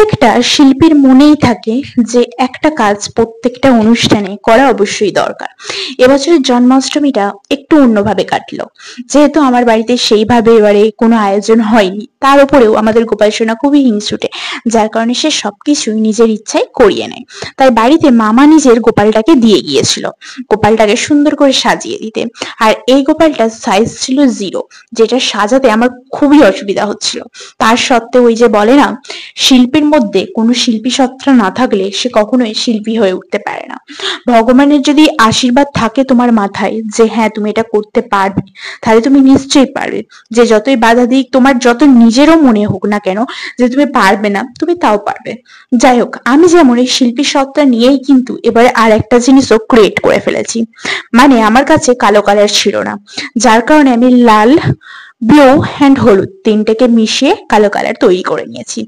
প্রত্যেকটা শিল্পীর মনেই থাকে যে একটা কাজ প্রত্যেকটা অনুষ্ঠানে করা অবশ্যই দরকার। এবছরের জন্মাষ্টমীটা একটু অন্যভাবে কাটলো, যেহেতু আমার বাড়িতে সেইভাবে এবারে কোনো আয়োজন হয়নি, তার উপরেও আমাদের গোপাল সোনা খুবই হিংসুটে, যার কারণে সে সবকিছুই নিজের ইচ্ছায় করিয়ে নেয়। তাই বাড়িতে মামা নিজের গোপালটাকে দিয়ে গিয়েছিল গোপালটাকে সুন্দর করে সাজিয়ে দিতে। আর এই গোপালটার সাইজ ছিল 0, যেটা সাজাতে আমার খুবই অসুবিধা হচ্ছিল। তার সত্ত্বেও ওই যে বলে না, শিল্পীর মধ্যে কোনো শিল্পী সত্তা না থাকলে সে কখনোই শিল্পী হয়ে উঠতে পারে না। ভগবানের যদি আশীর্বাদ থাকে তোমার মাথায় যে হ্যাঁ তুমি এটা করতে পারবে, তাহলে তুমি নিশ্চয়ই পারবে। যে যতই বাধা দিক, তোমার যত নিজেরও মনে হোক না কেন যে তুমি পারবে না, তুমি তাও পারবে। যাই হোক, আমি যেমন এই শিল্পী সত্তা নিয়েই কিন্তু এবারে আর একটা জিনিসও ক্রিয়েট করে ফেলেছি। মানে আমার কাছে কালো কালার ছিল না, যার কারণে আমি লাল, ব্লু অ্যান্ড হলুদ তিনটেকে মিশিয়ে কালো কালার তৈরি করে নিয়েছি।